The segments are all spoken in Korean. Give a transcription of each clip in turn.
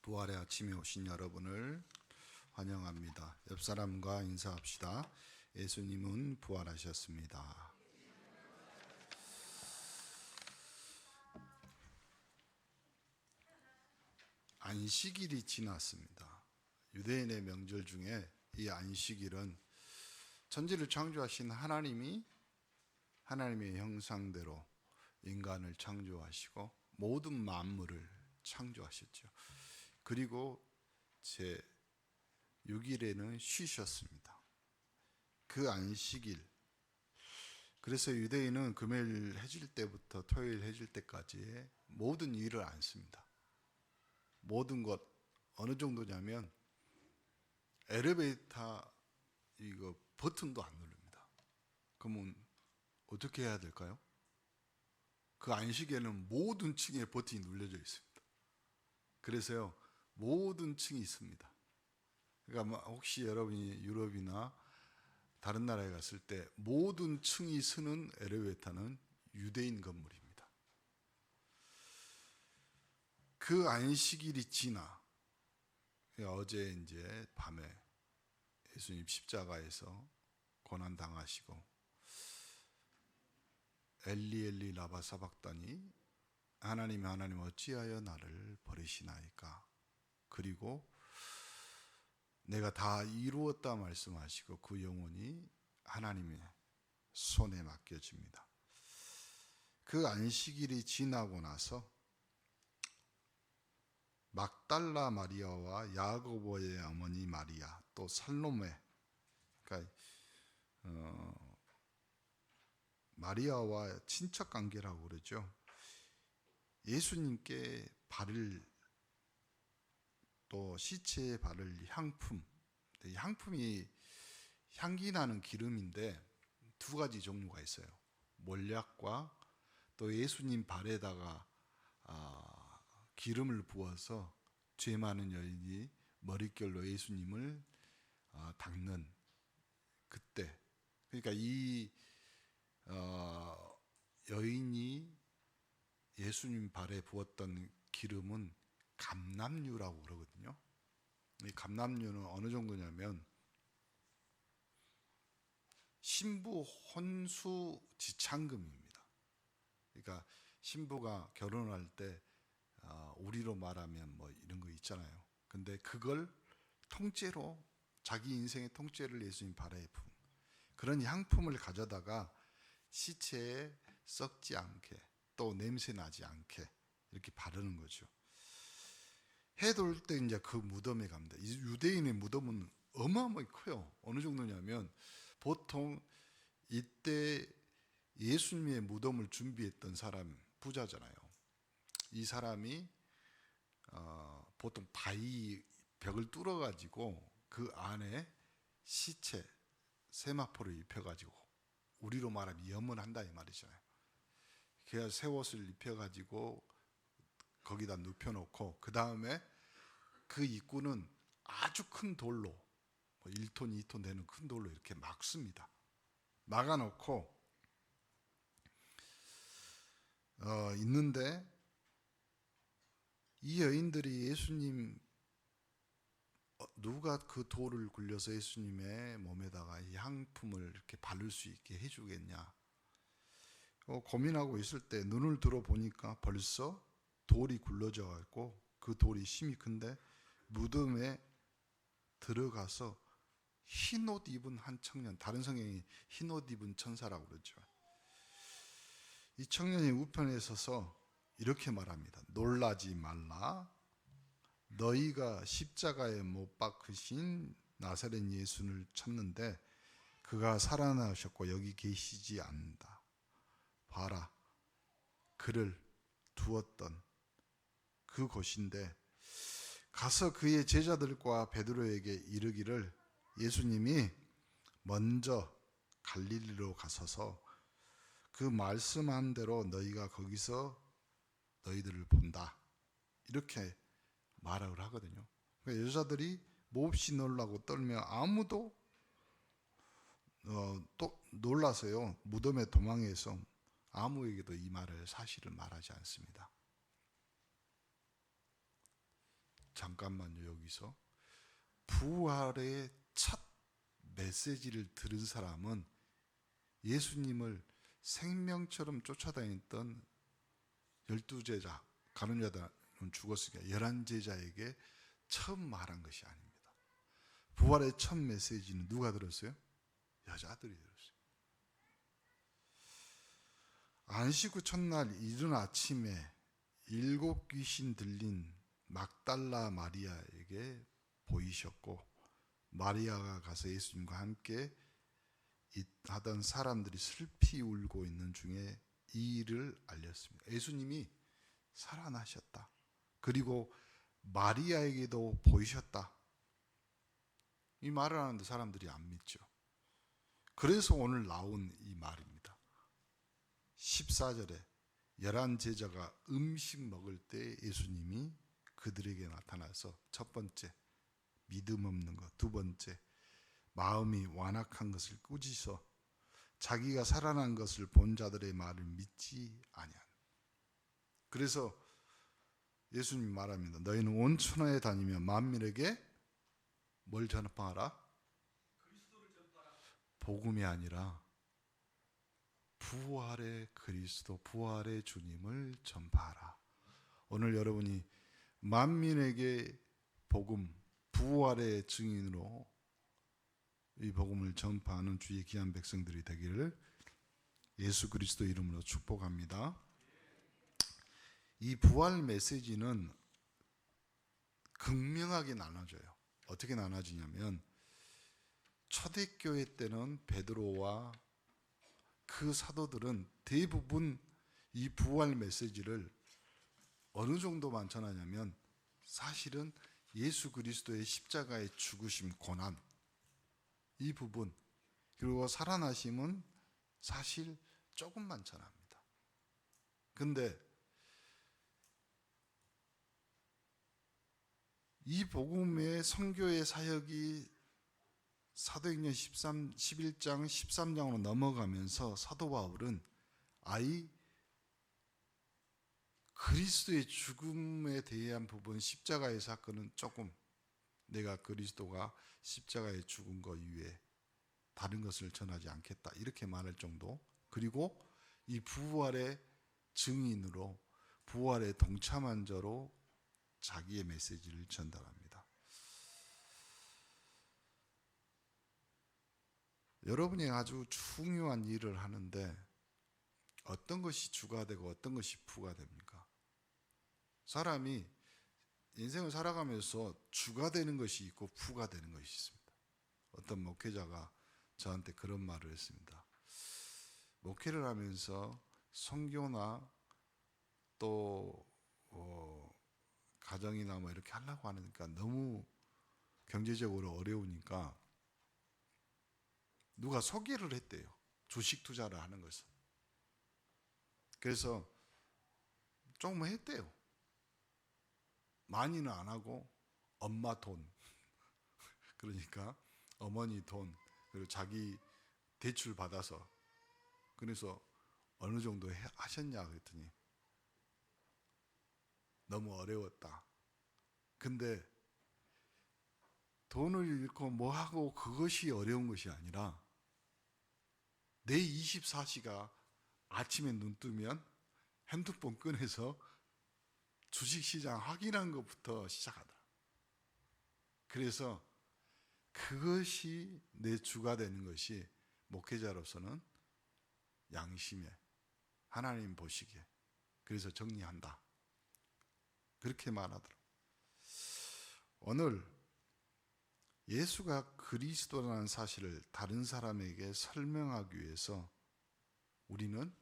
부활의 아침에 오신 여러분을 환영합니다. 옆 사람과 인사합시다. 예수님은 부활하셨습니다. 안식일이 지났습니다. 유대인의 명절 중에 이 안식일은 천지를 창조하신 하나님이 하나님의 형상대로 인간을 창조하시고 모든 만물을 창조하셨죠. 그리고 제 6일에는 쉬셨습니다. 그 안식일, 그래서 유대인은 금요일 해질 때부터 토요일 해질 때까지 모든 일을 안 씁니다. 모든 것 어느 정도냐면 엘리베이터 이거 버튼도 안 누릅니다. 그러면 어떻게 해야 될까요? 그 안식에는 모든 층에 버튼이 눌려져 있습니다. 그래서요, 모든 층이 있습니다. 그러니까 혹시 여러분이 유럽이나 다른 나라에 갔을 때 모든 층이 쓰는 엘리베이터는 유대인 건물입니다. 그 안식일이 지나 어제 이제 밤에 예수님 십자가에서 고난 당하시고 엘리 엘리 라바 사박다니 하나님 하나님 어찌하여 나를 버리시나이까. 그리고 내가 다 이루었다 말씀하시고 그 영혼이 하나님의 손에 맡겨집니다. 그 안식일이 지나고 나서 막달라 마리아와 야고보의 어머니 마리아 또 살로메, 그러니까 마리아와 친척 관계라고 그러죠. 예수님께 바를 또 시체에 바를 향품, 향품이 향기 나는 기름인데 두 가지 종류가 있어요. 몰약과 또 예수님 발에다가 기름을 부어서 죄 많은 여인이 머릿결로 예수님을 닦는 그때, 그러니까 이 여인이 예수님 발에 부었던 기름은 감람유라고 그러거든요. 이 감람유는 어느 정도냐면 신부 혼수 지참금입니다. 그러니까 신부가 결혼할 때 우리로 말하면 뭐 이런 거 있잖아요. 근데 그걸 통째로 자기 인생의 통째를 예수님 발에 품 그런 향품을 가져다가 시체에 썩지 않게 또 냄새 나지 않게 이렇게 바르는 거죠. 해 돌 때 이제 그 무덤에 갑니다. 유대인의 무덤은 어마어마하게 커요. 어느 정도냐면 보통 이때 예수님의 무덤을 준비했던 사람 부자잖아요. 이 사람이 보통 바위 벽을 뚫어 가지고 그 안에 시체 세마포를 입혀 가지고 우리로 말하면 염원한다 이 말이잖아요. 그래서 새 옷을 입혀 가지고 거기다 눕혀놓고 그 다음에 그 입구는 아주 큰 돌로 1톤, 2톤 되는 큰 돌로 이렇게 막습니다. 막아놓고 있는데 이 여인들이 예수님 누가 그 돌을 굴려서 예수님의 몸에다가 이 향품을 이렇게 바를 수 있게 해주겠냐 고민하고 있을 때 눈을 들어보니까 벌써 돌이 굴러져 있고 그 돌이 심이 큰데 무덤에 들어가서 흰옷 입은 한 청년, 다른 성경이 흰옷 입은 천사라고 그러죠. 이 청년이 우편에 서서 이렇게 말합니다. 놀라지 말라. 너희가 십자가에 못 박으신 나사렛 예수를 찾는데 그가 살아나셨고 여기 계시지 않는다. 봐라. 그를 두었던 그곳인데 가서 그의 제자들과 베드로에게 이르기를 예수님이 먼저 갈릴리로 가셔서 그 말씀한 대로 너희가 거기서 너희들을 본다. 이렇게 말을 하거든요. 그러니까 여자들이 몹시 놀라고 떨며 아무도 또 놀라서요. 무덤에 도망해서 아무에게도 이 말을 사실을 말하지 않습니다. 잠깐만요. 여기서 부활의 첫 메시지를 들은 사람은 예수님을 생명처럼 쫓아다녔던 12제자, 가룟 유다는 죽었으니까 11제자에게 처음 말한 것이 아닙니다. 부활의 첫 메시지는 누가 들었어요? 여자들이 들었어요. 안식 후 첫날 이른 아침에 7 귀신 들린 막달라 마리아에게 보이셨고, 마리아가 가서 예수님과 함께 하던 사람들이 슬피 울고 있는 중에 이 일을 알렸습니다. 예수님이 살아나셨다. 그리고 마리아에게도 보이셨다. 이 말을 하는데 사람들이 안 믿죠. 그래서 오늘 나온 이 말입니다. 14절에 11제자가 음식 먹을 때 예수님이 그들에게 나타나서 첫 번째, 믿음 없는 것. 두 번째, 마음이 완악한 것을 꾸짖어 자기가 살아난 것을 본 자들의 말을 믿지 아니한. 그래서 예수님이 말합니다. 너희는 온 천하에 다니며 만민에게 뭘 전파하라? 그리스도를 전파하라. 복음이 아니라 부활의 그리스도, 부활의 주님을 전파하라. 오늘 여러분이 만민에게 복음, 부활의 증인으로 이 복음을 전파하는 주의 귀한 백성들이 되기를 예수 그리스도 이름으로 축복합니다. 이 부활 메시지는 극명하게 나눠져요. 어떻게 나눠지냐면 초대교회 때는 베드로와 그 사도들은 대부분 이 부활 메시지를 어느 정도만 전하냐면 사실은 예수 그리스도의 십자가의 죽으심, 고난, 이 부분, 그리고 살아나심은 사실 조금만 전합니다. 근데 이 복음의 선교의 사역이 사도행전 11장 13장으로 넘어가면서 사도 바울은 아예 그리스도의 죽음에 대한 부분, 십자가의 사건은 조금 내가 그리스도가 십자가에 죽은 것 이외에 다른 것을 전하지 않겠다 이렇게 말할 정도. 그리고 이 부활의 증인으로, 부활의 동참한 자로 자기의 메시지를 전달합니다. 여러분이 아주 중요한 일을 하는데 어떤 것이 주가 되고 어떤 것이 부가 됩니까? 사람이 인생을 살아가면서 주가 되는 것이 있고 부가 되는 것이 있습니다. 어떤 목회자가 저한테 그런 말을 했습니다. 목회를 하면서 선교나 또 가정이나 뭐 이렇게 하려고 하니까 너무 경제적으로 어려우니까 누가 소개를 했대요. 주식 투자를 하는 것을. 그래서 조금 했대요. 많이는 안 하고 엄마 돈, 그러니까 어머니 돈, 그리고 자기 대출 받아서, 그래서 어느 정도 하셨냐 그랬더니 너무 어려웠다. 근데 돈을 잃고 뭐 하고 그것이 어려운 것이 아니라 내 24시가 아침에 눈 뜨면 핸드폰 꺼내서 주식시장 확인한 것부터 시작하더라. 그래서 그것이 내 주가 되는 것이 목회자로서는 양심에, 하나님 보시기에, 그래서 정리한다. 그렇게 말하더라고요. 오늘 예수가 그리스도라는 사실을 다른 사람에게 설명하기 위해서 우리는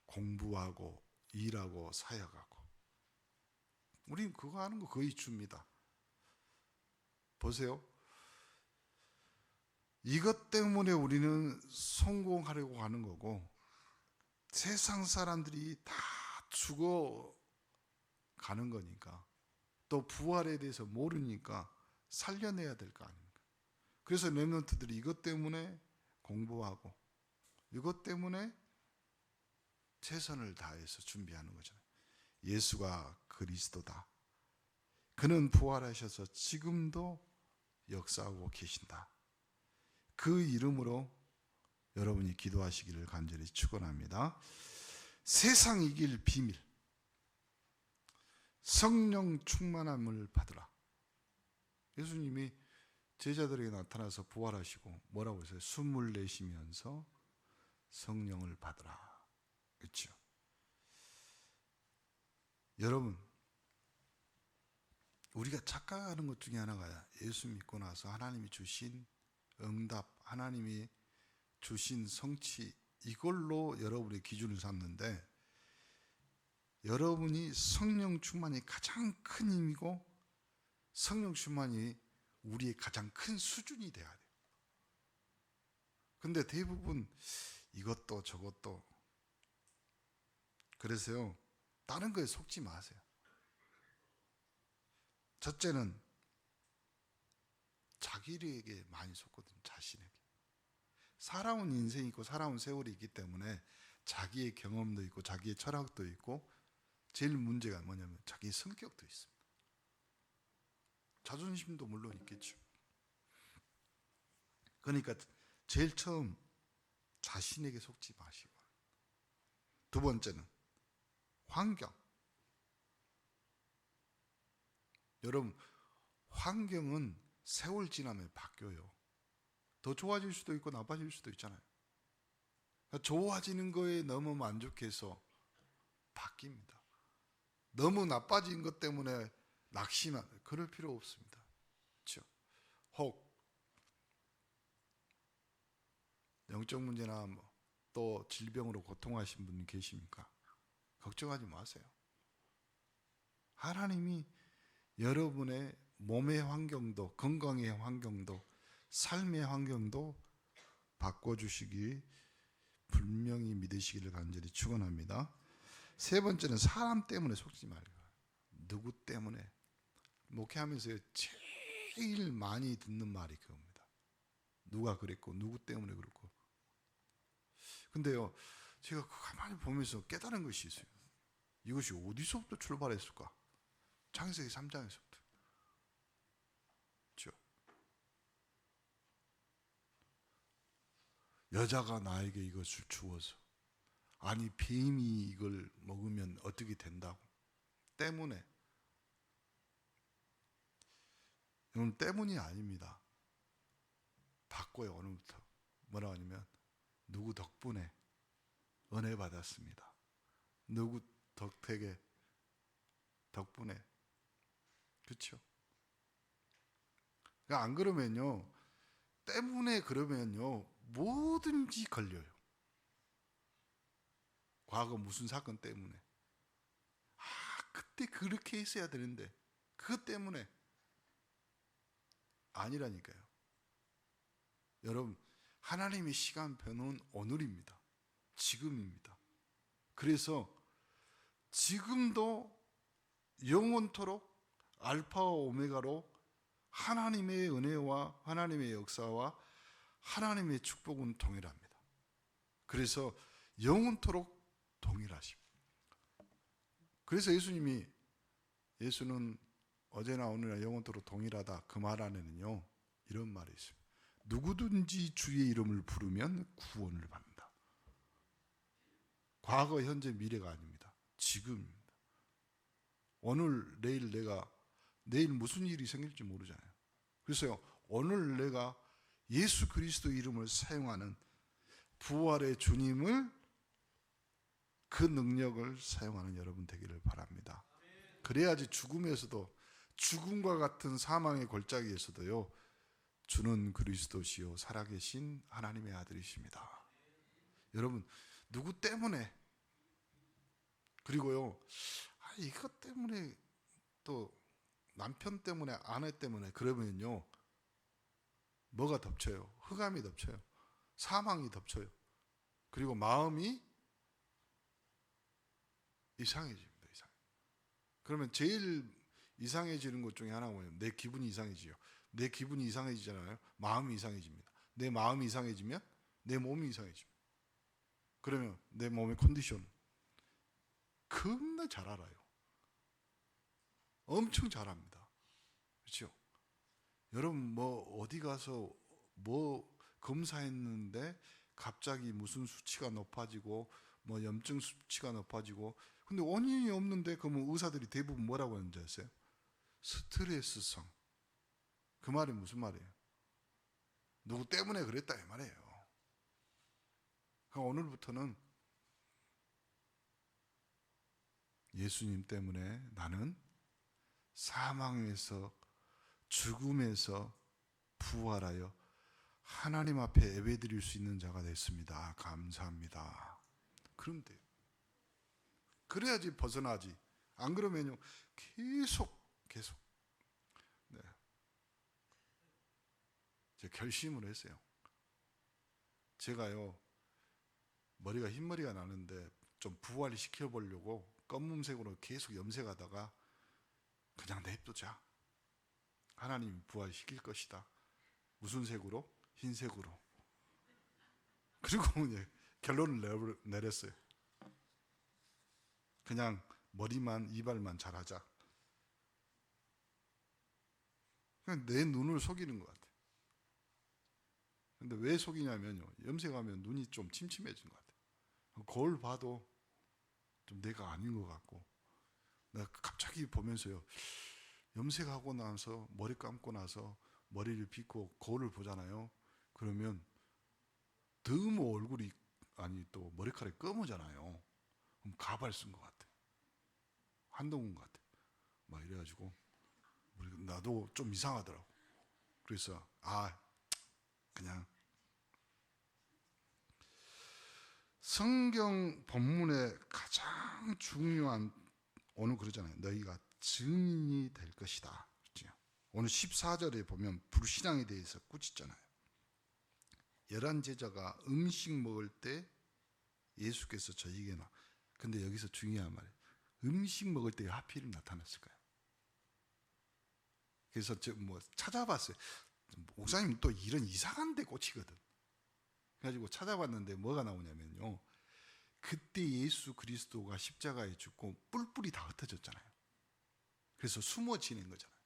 공부하고 일하고 사역하고, 우리는 그거 하는 거 거의 줍니다. 보세요. 이것 때문에 우리는 성공하려고 하는 거고, 세상 사람들이 다 죽어 가는 거니까, 또 부활에 대해서 모르니까 살려내야 될 거 아닙니까? 그래서 렘넌트들이 이것 때문에 공부하고 이것 때문에 최선을 다해서 준비하는 거잖아요. 예수가 그리스도다. 그는 부활하셔서 지금도 역사하고 계신다. 그 이름으로 여러분이 기도하시기를 간절히 축원합니다. 세상 이길 비밀, 성령 충만함을 받으라. 예수님이 제자들에게 나타나서 부활하시고 뭐라고 했어요? 숨을 내쉬면서 성령을 받으라. 그렇죠? 여러분, 우리가 착각하는 것 중에 하나가 예수 믿고 나서 하나님이 주신 응답, 하나님이 주신 성취, 이걸로 여러분의 기준을 삼는데, 여러분이 성령 충만이 가장 큰 힘이고 성령 충만이 우리의 가장 큰 수준이 돼야 돼요. 근데 대부분 이것도 저것도, 그래서요, 다른 거에 속지 마세요. 첫째는 자기에게 많이 속거든요. 자신에게. 살아온 인생이 있고 살아온 세월이 있기 때문에 자기의 경험도 있고 자기의 철학도 있고, 제일 문제가 뭐냐면 자기의 성격도 있습니다. 자존심도 물론 있겠죠. 그러니까 제일 처음 자신에게 속지 마시고, 두 번째는 환경. 여러분, 환경은 세월 지나면 바뀌어요. 더 좋아질 수도 있고 나빠질 수도 있잖아요. 그러니까 좋아지는 거에 너무 만족해서 바뀝니다. 너무 나빠진 것 때문에 낙심한, 그럴 필요 없습니다. 그렇죠? 혹 영적 문제나 또 질병으로 고통하신 분 계십니까? 걱정하지 마세요. 하나님이 여러분의 몸의 환경도, 건강의 환경도, 삶의 환경도 바꿔주시기 분명히 믿으시기를 간절히 축원합니다. 세 번째는 사람 때문에 속지 말고. 누구 때문에? 목회하면서 제일 많이 듣는 말이 그겁니다. 누가 그랬고 누구 때문에 그렇고. 근데요, 제가 가만히 보면서 깨달은 것이 있어요. 이것이 어디서부터 출발했을까? 창세기 3장에서부터. 그렇죠? 여자가 나에게 이것을 주어서, 아니 뱀이 이걸 먹으면 어떻게 된다고, 때문에. 여러분, 때문이 아닙니다. 바꿔요. 오늘부터 뭐라고 하냐면, 누구 덕분에 은혜 받았습니다. 누구 덕택에, 덕분에. 그렇죠? 그러니까 안 그러면요, 때문에 그러면요 뭐든지 걸려요. 과거 무슨 사건 때문에, 그때 그렇게 했어야 되는데 그것 때문에. 아니라니까요. 여러분, 하나님의 시간표는 오늘입니다. 지금입니다. 그래서 지금도 영원토록 알파와 오메가로 하나님의 은혜와 하나님의 역사와 하나님의 축복은 동일합니다. 그래서 영원토록 동일하십니다. 그래서 예수는 어제나 오늘나 영원토록 동일하다, 그 말 안에는요 이런 말이 있습니다. 누구든지 주의 이름을 부르면 구원을 받는다. 과거, 현재, 미래가 아닙니다. 지금입니다. 오늘, 내일 무슨 일이 생길지 모르잖아요. 그래서 오늘 내가 예수 그리스도 이름을 사용하는 부활의 주님을, 그 능력을 사용하는 여러분 되기를 바랍니다. 그래야지 죽음과 같은 사망의 골짜기에서도요, 주는 그리스도시요 살아계신 하나님의 아들이십니다. 여러분, 누구 때문에, 그리고요, 이것 때문에, 또 남편 때문에, 아내 때문에 그러면요 뭐가 덮쳐요? 흑암이 덮쳐요. 사망이 덮쳐요. 그리고 마음이 이상해집니다. 그러면 제일 이상해지는 것 중에 하나가 뭐예요? 내 기분이 이상해지죠. 내 기분이 이상해지잖아요. 마음이 이상해집니다. 내 마음이 이상해지면 내 몸이 이상해집니다. 그러면 내 몸의 컨디션 겁나 잘 알아요. 엄청 잘 압니다. 그렇죠? 여러분 뭐 어디 가서 뭐 검사했는데 갑자기 무슨 수치가 높아지고 뭐 염증 수치가 높아지고, 근데 원인이 없는데 그러면 의사들이 대부분 뭐라고 하는지 아세요? 스트레스성. 그 말이 무슨 말이에요? 누구 때문에 그랬다 이 말이에요. 그러니까 오늘부터는 예수님 때문에 나는 사망에서, 죽음에서 부활하여 하나님 앞에 예배드릴 수 있는 자가 됐습니다. 감사합니다. 그러면 돼요. 그래야지 벗어나지. 안 그러면요 계속 네. 제가 결심을 했어요. 제가요 머리가 흰머리가 나는데 좀 부활시켜 보려고 검은색으로 계속 염색하다가 그냥 냅두자. 하나님이 부활시킬 것이다. 무슨 색으로? 흰색으로. 그리고 결론을 내렸어요. 그냥 머리만 이발만 잘하자. 그냥 내 눈을 속이는 것 같아요. 근데 왜 속이냐면요, 염색하면 눈이 좀 침침해진 것 같아요. 거울 봐도 좀 내가 아닌 것 같고, 내가 갑자기 보면서요, 염색하고 나서 머리 감고 나서 머리를 빗고 거울을 보잖아요. 그러면 너무 얼굴이, 아니 또 머리카락이 검어잖아요. 그럼 가발 쓴 것 같아. 한동훈 같아. 막 이래가지고 나도 좀 이상하더라고. 그래서 그냥 성경 본문의 가장 중요한, 오늘 그러잖아요. 너희가 증인이 될 것이다. 그렇죠? 오늘 14절에 보면 불신앙에 대해서 꾸짖잖아요. 11 제자가 음식 먹을 때 예수께서 저에게 근데 여기서 중요한 말이에요. 음식 먹을 때 하필 나타났을까요? 그래서 뭐 찾아봤어요. 목사님 또 이런 이상한 데 꽂히거든. 그래가지고 찾아봤는데 뭐가 나오냐면요, 그때 예수 그리스도가 십자가에 죽고 뿔뿔이 다 흩어졌잖아요. 그래서 숨어 지낸 거잖아요.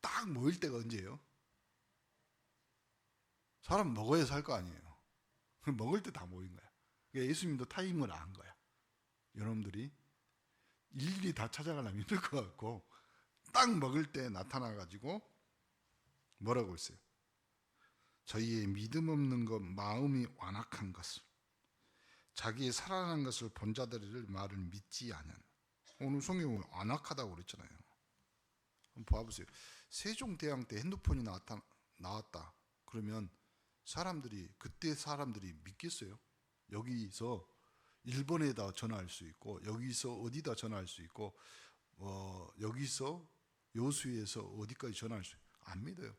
딱 모일 때가 언제예요? 사람 먹어야 살 거 아니에요. 먹을 때 다 모인 거야. 그러니까 예수님도 타임을 안 거야. 여러분들이 일일이 다 찾아가려면 힘들 것 같고, 딱 먹을 때 나타나가지고 뭐라고 했어요? 저희의 믿음 없는 것, 마음이 완악한 것을, 자기의 살아난 것을 본 자들의 말을 믿지 않은. 오늘 성경은 완악하다고 그랬잖아요. 한번 봐보세요. 세종대왕 때 핸드폰이 나왔다. 그러면 그때 사람들이 믿겠어요? 여기서 일본에다 전화할 수 있고, 여기서 어디다 전화할 수 있고, 여기서 여수에서 어디까지 전화할 수 있고, 안 믿어요.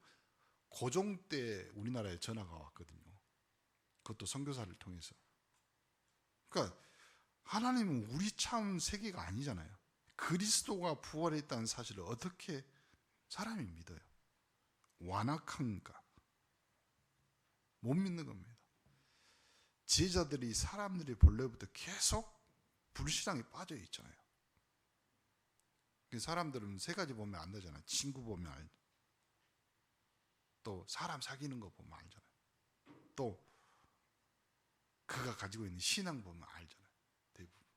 고종 때 우리나라에 전화가 왔거든요. 그것도 선교사를 통해서. 그러니까 하나님은 우리 참 세계가 아니잖아요. 그리스도가 부활했다는 사실을 어떻게 사람이 믿어요? 완악한가? 못 믿는 겁니다. 제자들이 사람들이 본래부터 계속 불신앙에 빠져 있잖아요. 사람들은 세 가지 보면 안 되잖아요. 친구 보면 알죠. 또 사람 사귀는 거 보면 알잖아요. 또 그가 가지고 있는 신앙 보면 알잖아요. 대부분.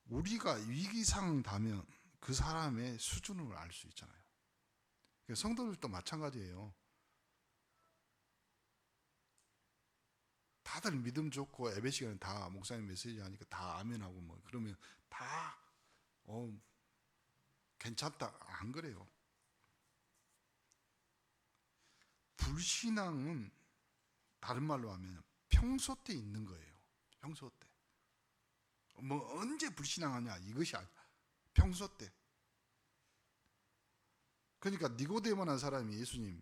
우리가 위기상 닿으면 그 사람의 수준을 알 수 있잖아요. 성도들도 마찬가지예요. 다들 믿음 좋고 예배 시간에 다 목사님 메시지 하니까 다 아멘하고 뭐 그러면 다 괜찮다. 안 그래요. 불신앙은 다른 말로 하면 평소 때 있는 거예요. 평소 때. 뭐 언제 불신앙하냐 이것이 아니야. 평소 때. 그러니까 니고데모라는 사람이 예수님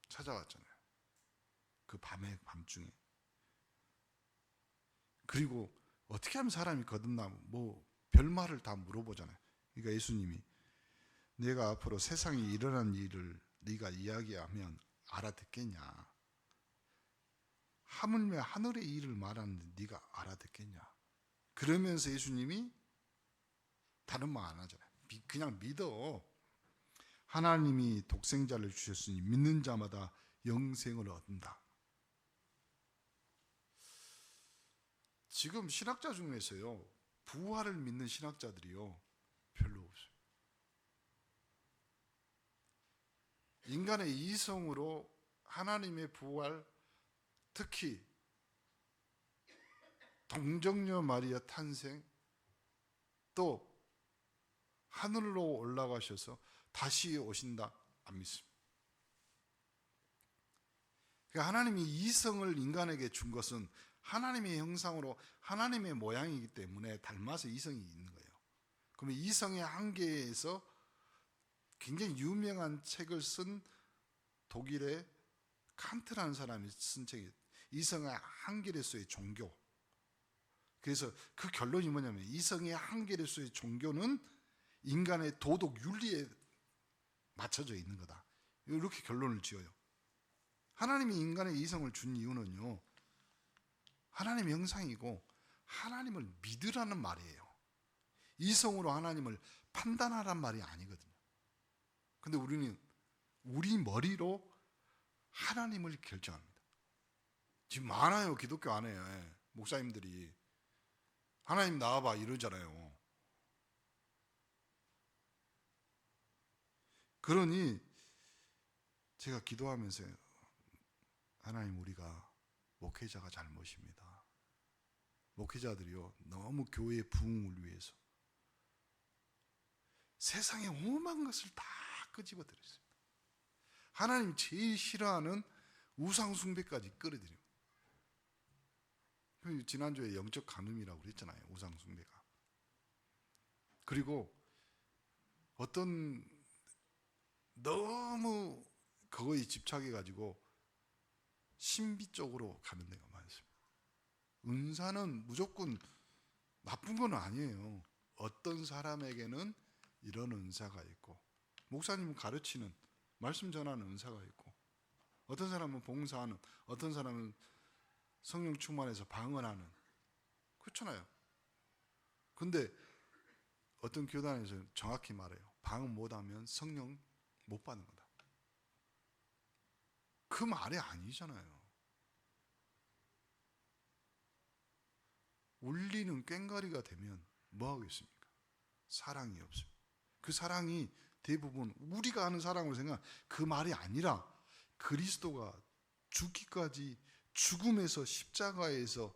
찾아왔잖아요. 그 밤중에. 그리고 어떻게 하면 사람이 거듭나, 뭐 별말을 다 물어보잖아요. 그러니까 예수님이 내가 앞으로 세상에 일어난 일을 네가 이야기하면 알아듣겠냐? 하물며 하늘의 일을 말하는데 네가 알아듣겠냐? 그러면서 예수님이 다른 말 안 하잖아요. 그냥 믿어. 하나님이 독생자를 주셨으니 믿는 자마다 영생을 얻는다. 지금 신학자 중에서요, 부활을 믿는 신학자들이요 별로 없어요. 인간의 이성으로 하나님의 부활, 특히 동정녀 마리아 탄생, 또 하늘로 올라가셔서 다시 오신다, 안 믿습니다. 그러니까 하나님이 이성을 인간에게 준 것은 하나님의 형상으로 하나님의 모양이기 때문에 닮아서 이성이 있는 거예요. 그러면 이성의 한계에서 굉장히 유명한 책을 쓴 독일의 칸트라는 사람이 쓴 책이 이성의 한계에서의 종교. 그래서 그 결론이 뭐냐면 이성의 한계에서의 종교는 인간의 도덕 윤리에 맞춰져 있는 거다. 이렇게 결론을 지어요. 하나님이 인간의 이성을 준 이유는요, 하나님의 형상이고 하나님을 믿으라는 말이에요. 이성으로 하나님을 판단하란 말이 아니거든요. 근데 우리는 우리 머리로 하나님을 결정합니다. 지금 많아요, 기독교 안에 목사님들이 하나님 나와봐 이러잖아요. 그러니 제가 기도하면서 하나님, 우리가 목회자가 잘못입니다. 목회자들이요 너무 교회의 부흥을 위해서 세상의 오만 것을 다 끄집어들였습니다. 하나님 제일 싫어하는 우상 숭배까지 끌어들입니다. 지난주에 영적 간음이라고 그랬잖아요, 우상 숭배가. 그리고 어떤 너무 그거에 집착해가지고 신비 쪽으로 가는 데가 많습니다. 은사는 무조건 나쁜 건 아니에요. 어떤 사람에게는 이런 은사가 있고, 목사님은 가르치는 말씀 전하는 은사가 있고, 어떤 사람은 봉사하는, 어떤 사람은 성령 충만해서 방언하는, 그렇잖아요. 근데 어떤 교단에서 정확히 말해요. 방언 못하면 성령 못 받는 거다. 그 말이 아니잖아요. 울리는 꽹과리가 되면 뭐 하겠습니까? 사랑이 없습니다. 그 사랑이 대부분 우리가 아는 사랑으로 생각, 그 말이 아니라 그리스도가 죽기까지 죽음에서 십자가에서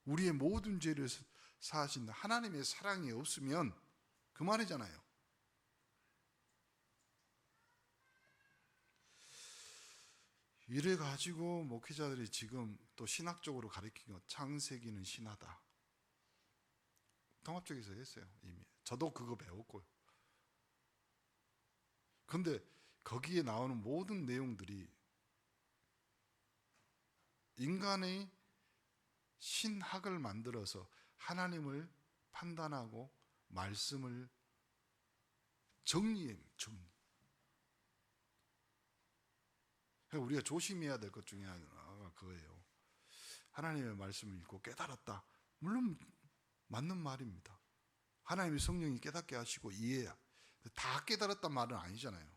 우리의 모든 죄를 사하신 하나님의 사랑이 없으면 그 말이잖아요. 이래 가지고 목회자들이 지금 또 신학적으로 가르치는 건 창세기는 신하다. 통합적에서 했어요, 이미. 저도 그거 배웠고요. 근데 거기에 나오는 모든 내용들이 인간의 신학을 만들어서 하나님을 판단하고 말씀을 정리해. 우리가 조심해야 될 것 중에 하나가 그거예요. 하나님의 말씀을 읽고 깨달았다. 물론 맞는 말입니다. 하나님의 성령이 깨닫게 하시고 이해야. 다 깨달았단 말은 아니잖아요.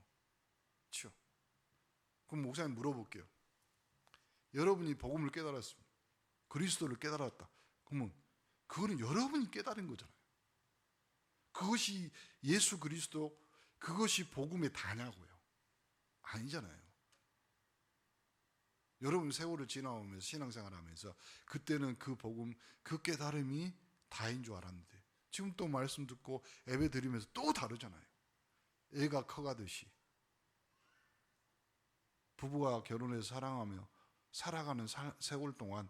그렇죠? 그럼 목사님 물어볼게요. 여러분이 복음을 깨달았습니다. 그리스도를 깨달았다. 그러면 그거는 여러분이 깨달은 거잖아요. 그것이 예수 그리스도, 그것이 복음의 다냐고요. 아니잖아요. 여러분 세월을 지나오면서 신앙생활하면서 그때는 그 복음, 그 깨달음이 다인 줄 알았는데 지금 또 말씀 듣고 예배 드리면서 또 다르잖아요. 애가 커가듯이 부부가 결혼해서 사랑하며 살아가는 세월 동안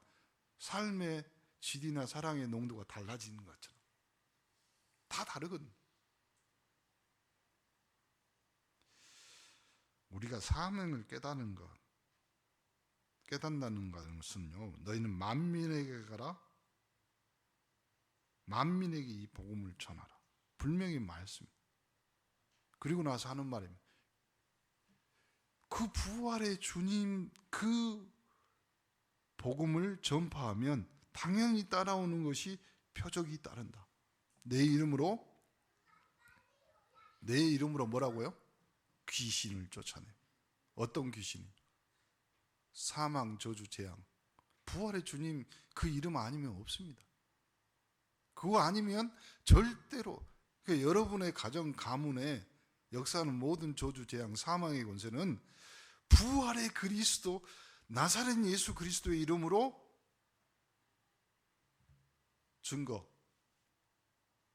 삶의 질이나 사랑의 농도가 달라지는 것처럼 다 다르거든요. 우리가 사명을 깨닫는 것, 깨닫는다는 것은요, 너희는 만민에게 가라, 만민에게 이 복음을 전하라. 분명히 말씀입니다. 그리고 나서 하는 말입니다. 그 부활의 주님 그 복음을 전파하면 당연히 따라오는 것이 표적이 따른다. 내 이름으로 내 이름으로 뭐라고요? 귀신을 쫓아내. 어떤 귀신이? 사망, 저주, 재앙. 부활의 주님 그 이름 아니면 없습니다. 그거 아니면 절대로, 그러니까 여러분의 가정 가문에 역사하는 모든 저주, 재앙, 사망의 권세는 부활의 그리스도, 나사렛 예수 그리스도의 이름으로 증거,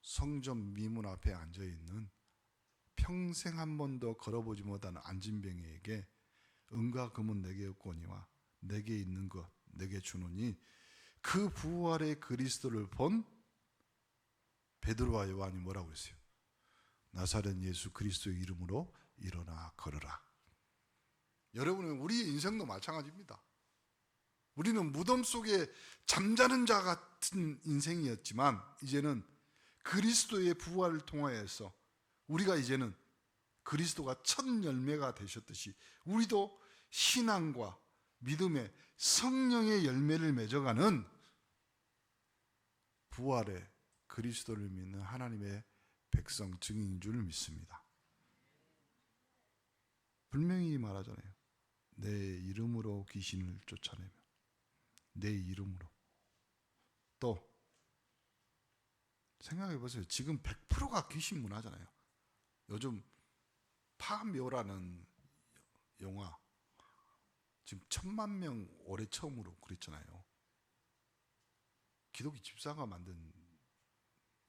성전 미문 앞에 앉아있는 평생 한 번도 걸어보지 못하는 안진뱅이에게 은과 금은 내게 없거니와 내게 있는 것 내게 주노니, 그 부활의 그리스도를 본 베드로와 요한이 뭐라고 했어요? 나사렛 예수 그리스도의 이름으로 일어나 걸어라. 여러분은 우리의 인생도 마찬가지입니다. 우리는 무덤 속에 잠자는 자 같은 인생이었지만 이제는 그리스도의 부활을 통하여서 우리가 이제는 그리스도가 첫 열매가 되셨듯이 우리도 신앙과 믿음의 성령의 열매를 맺어가는 부활의 그리스도를 믿는 하나님의 백성 증인인 줄 믿습니다. 분명히 말하잖아요. 내 이름으로 귀신을 쫓아내며, 내 이름으로. 또 생각해 보세요. 지금 100%가 귀신 문화잖아요. 요즘 파묘라는 영화 지금 1000만 명 올해 처음으로 그랬잖아요. 기독교 집사가 만든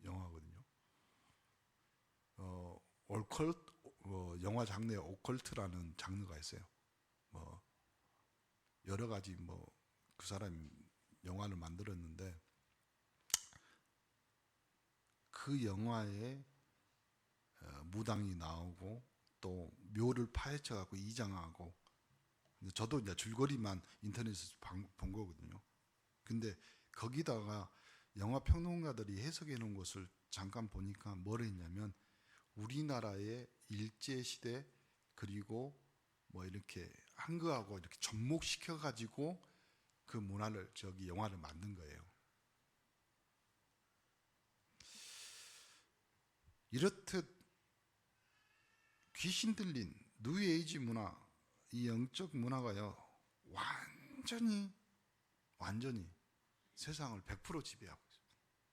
영화거든요. 영화 장르에 오컬트라는 장르가 있어요. 여러 가지 그 사람이 영화를 만들었는데 그 영화에 무당이 나오고 또 묘를 파헤쳐 갖고 이장하고, 저도 이제 줄거리만 인터넷에서 본 거거든요. 근데 거기다가 영화 평론가들이 해석해 놓은 것을 잠깐 보니까 뭘 했냐면, 우리나라의 일제 시대 그리고 이렇게 한거하고 이렇게 접목시켜 가지고 그 문화를 영화를 만든 거예요. 이렇듯 귀신 들린 뉴에이지 문화, 이 영적 문화가요 완전히 세상을 100% 지배하고 있어요.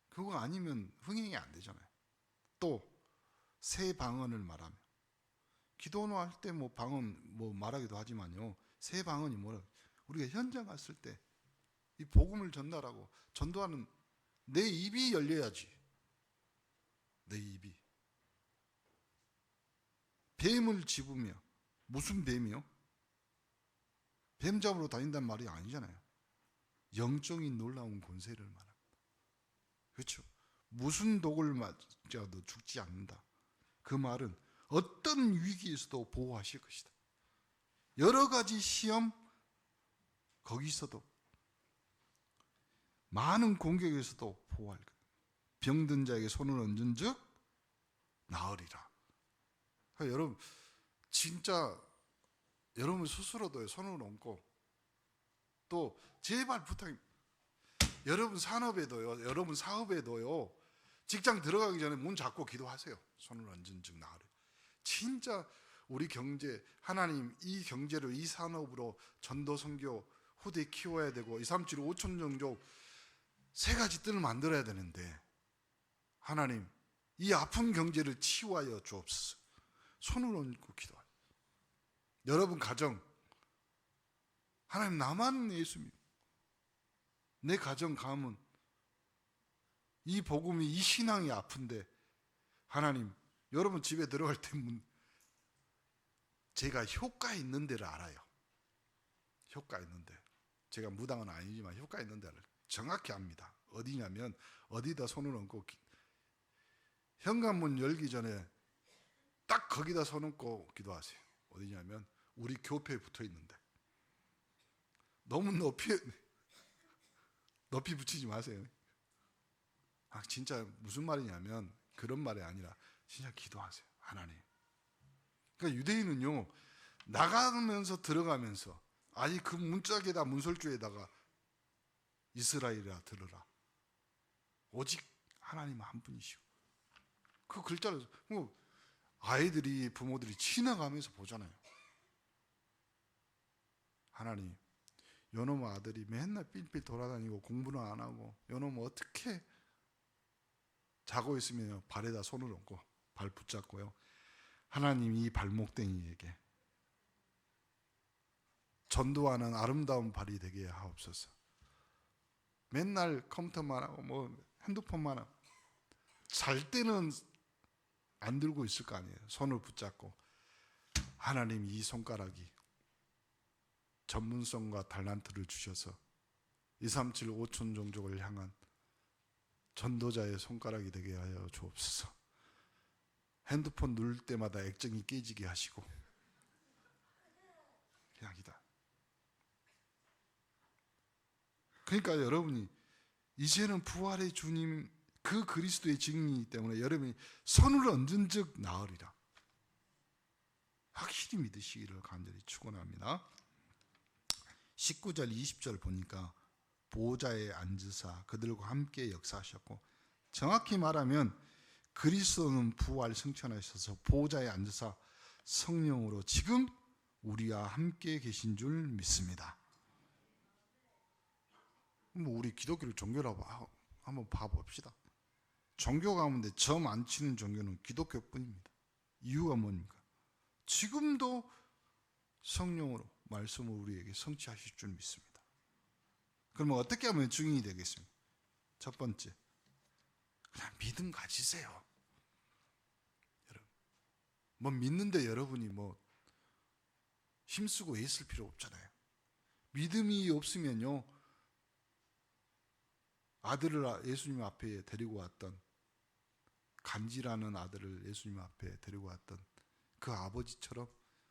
그거 아니면 흥행이 안 되잖아요. 또 새 방언을 말하며, 기도할 때 방언 말하기도 하지만요, 새 방언이 뭐라, 우리가 현장 갔을 때 이 복음을 전달하고 전도하는 내 입이 열려야지. 내 입이. 뱀을 집으며, 무슨 뱀이요? 뱀 잡으러 다닌다는 말이 아니잖아요. 영적인 놀라운 권세를 말합니다. 그렇죠? 무슨 독을 맞아도 죽지 않는다. 그 말은 어떤 위기에서도 보호하실 것이다. 여러 가지 시험, 거기서도 많은 공격에서도 보호할 것. 병든 자에게 손을 얹은 즉 나으리라. 그러니까 여러분, 진짜 여러분 스스로도 손을 얹고, 또 제발 부탁입니다. 여러분 산업에도요, 여러분 사업에도요, 직장 들어가기 전에 문 잡고 기도하세요. 손을 얹은 즉 나으리. 진짜 우리 경제, 하나님 이 경제로, 이 산업으로 전도 선교 후대 키워야 되고 237 5천 종족 세 가지 뜰을 만들어야 되는데, 하나님 이 아픈 경제를 치유하여 주옵소서. 손을 얹고 기도하세요. 여러분 가정, 하나님 나만 예수 믿고 내 가정 가문, 이 복음이, 이 신앙이 아픈데, 하나님 여러분 집에 들어갈 때 제가 효과 있는 데를 알아요. 효과 있는 데. 제가 무당은 아니지만 효과 있는 데를 정확히 압니다. 어디냐면 어디다 손을 얹고 현관문 열기 전에 딱 거기다 손 얹고 기도하세요. 어디냐면 우리 교회에 붙어 있는데. 너무 높이 붙이지 마세요. 진짜 무슨 말이냐면 그런 말이 아니라 진짜 기도하세요. 하나님. 그러니까 유대인은요, 나가면서 들어가면서 아니 그 문짝에다, 문설주에다가 이스라엘아 들으라. 오직 하나님 한 분이시오. 그 글자를 아이들이 부모들이 지나가면서 보잖아요. 하나님, 요놈 아들이 맨날 삘삘 돌아다니고 공부는 안 하고 요놈 어떻게 자고 있으면 발에다 손을 얹고 발 붙잡고요. 하나님, 이 발목댕이에게 전도하는 아름다운 발이 되게 하옵소서. 맨날 컴퓨터만 하고 뭐 핸드폰만 하고 잘 때는 안 들고 있을 거 아니에요. 손을 붙잡고. 하나님, 이 손가락이 전문성과 달란트를 주셔서 237 5천 종족을 향한 전도자의 손가락이 되게 하여 주옵소서. 핸드폰 누를 때마다 액정이 깨지게 하시고. 그냥 기다. 그러니까 여러분이 이제는 부활의 주님 그 그리스도의 증인이기 때문에 여러분이 손을 얹은 즉 나으리라. 확실히 믿으시기를 간절히 축원합니다. 19절 20절 보니까 보호자에 앉으사 그들과 함께 역사하셨고, 정확히 말하면 그리스도는 부활 승천하셔서 보호자에 앉으사 성령으로 지금 우리와 함께 계신 줄 믿습니다. 뭐 우리 기독교를 종교라고 한번 봐봅시다. 종교 가운데 점 안 치는 종교는 기독교뿐입니다. 이유가 뭡니까? 지금도 성령으로 말씀을 우리에게 성취하실 줄 믿습니다. 그러면 어떻게 하면 증인이 되겠습니까? 첫 번째, 그냥 믿음 가지세요. 여러분, 뭐 믿는데 여러분이 뭐 힘쓰고 애쓸 필요 없잖아요. 믿음이 없으면요, 아들을 예수님 앞에 데리고 왔던, 간지라는 아들을 예수님 앞에 데리고 왔던 그 아버지처럼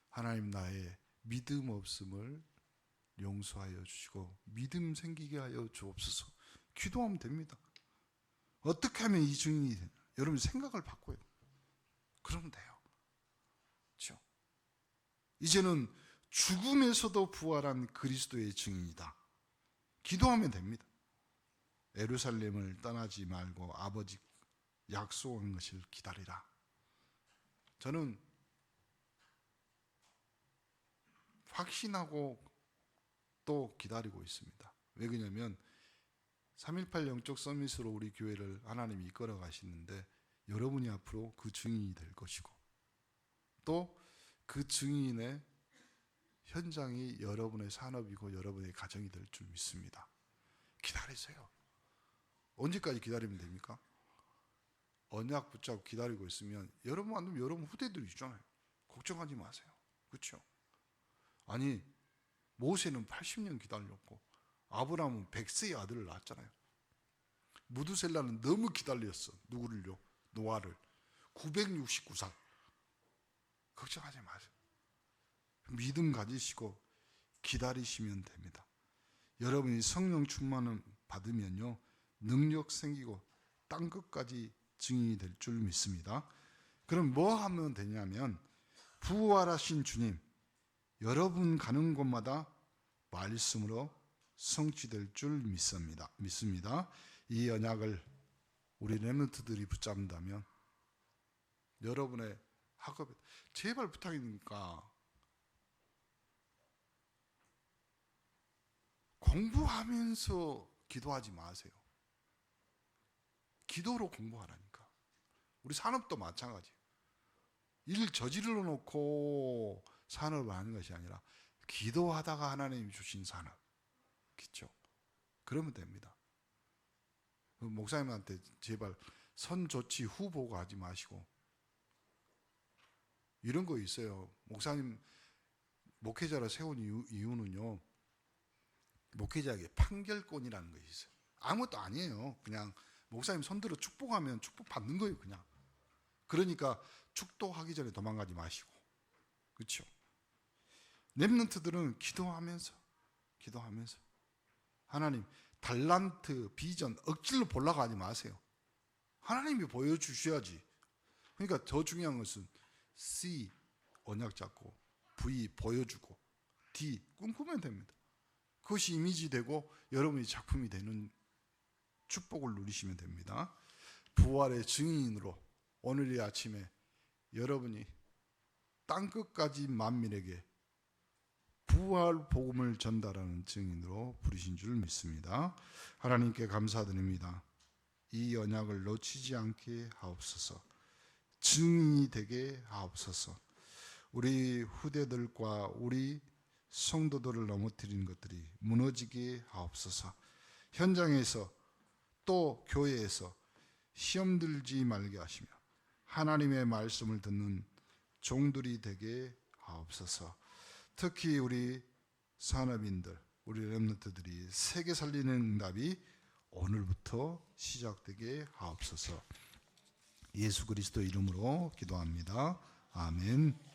하나님, 나의 믿음 없음을 용서하여 주시고 믿음 생기게 하여 주옵소서. 기도하면 됩니다. 어떻게 하면 이 증인이 되냐? 여러분 생각을 바꿔요. 그러면 돼요. 그렇죠? 이제는 죽음에서도 부활한 그리스도의 증인이다. 기도하면 됩니다. 예루살렘을 떠나지 말고 아버지 약속한 것을 기다리라. 저는 확신하고 또 기다리고 있습니다. 왜 그러냐면 3.18 영적 서밋으로 우리 교회를 하나님이 이끌어 가시는데 여러분이 앞으로 그 증인이 될 것이고, 또 그 증인의 현장이 여러분의 산업이고 여러분의 가정이 될 줄 믿습니다. 기다리세요. 언제까지 기다리면 됩니까? 언약 붙잡고 기다리고 있으면 여러분 안 되면 여러분 후대들이 있잖아요. 걱정하지 마세요. 그렇죠? 아니, 모세는 80년 기다렸고 아브라함은 100세의 아들을 낳았잖아요. 무두셀라는 너무 기다렸어. 누구를요? 노아를. 969살. 걱정하지 마세요. 믿음 가지시고 기다리시면 됩니다. 여러분이 성령 충만을 받으면요, 능력 생기고 땅 끝까지 증인이 될 줄 믿습니다. 그럼 뭐 하면 되냐면, 부활하신 주님, 여러분 가는 곳마다 말씀으로 성취될 줄 믿습니다. 이 언약을 우리 렘넌트들이 붙잡는다면 여러분의 학업에, 제발 부탁이니까 공부하면서 기도하지 마세요. 기도로 공부하라니까. 우리 산업도 마찬가지예요. 일 저질러 놓고 산업을 하는 것이 아니라 기도하다가 하나님이 주신 산업. 그렇죠? 그러면 됩니다. 목사님한테 제발 선 조치 후 보고 하지 마시고, 이런 거 있어요. 목사님 목회자로 세운 이유는요, 목회자에게 판결권이라는 것이 있어요. 아무것도 아니에요. 그냥 목사님 손들어 축복하면 축복 받는 거예요. 그냥. 그러니까 축도하기 전에 도망가지 마시고. 그렇죠? 렘넌트들은 기도하면서 하나님, 달란트, 비전 억지로 보려고 하지 마세요. 하나님이 보여주셔야지. 그러니까 더 중요한 것은 C, 언약 잡고, V, 보여주고, D, 꿈꾸면 됩니다. 그것이 이미지 되고 여러분의 작품이 되는 축복을 누리시면 됩니다. 부활의 증인으로 오늘 이 아침에 여러분이 땅끝까지 만민에게 부활 복음을 전달하는 증인으로 부르신 줄 믿습니다. 하나님께 감사드립니다. 이 언약을 놓치지 않게 하옵소서. 증인이 되게 하옵소서. 우리 후대들과 우리 성도들을 넘어뜨린 것들이 무너지게 하옵소서. 현장에서 또 교회에서 시험 들지 말게 하시며 하나님의 말씀을 듣는 종들이 되게 하옵소서. 특히 우리 산업인들, 우리 렘넌트들이 세계 살리는 응답이 오늘부터 시작되게 하옵소서. 예수 그리스도 이름으로 기도합니다. 아멘.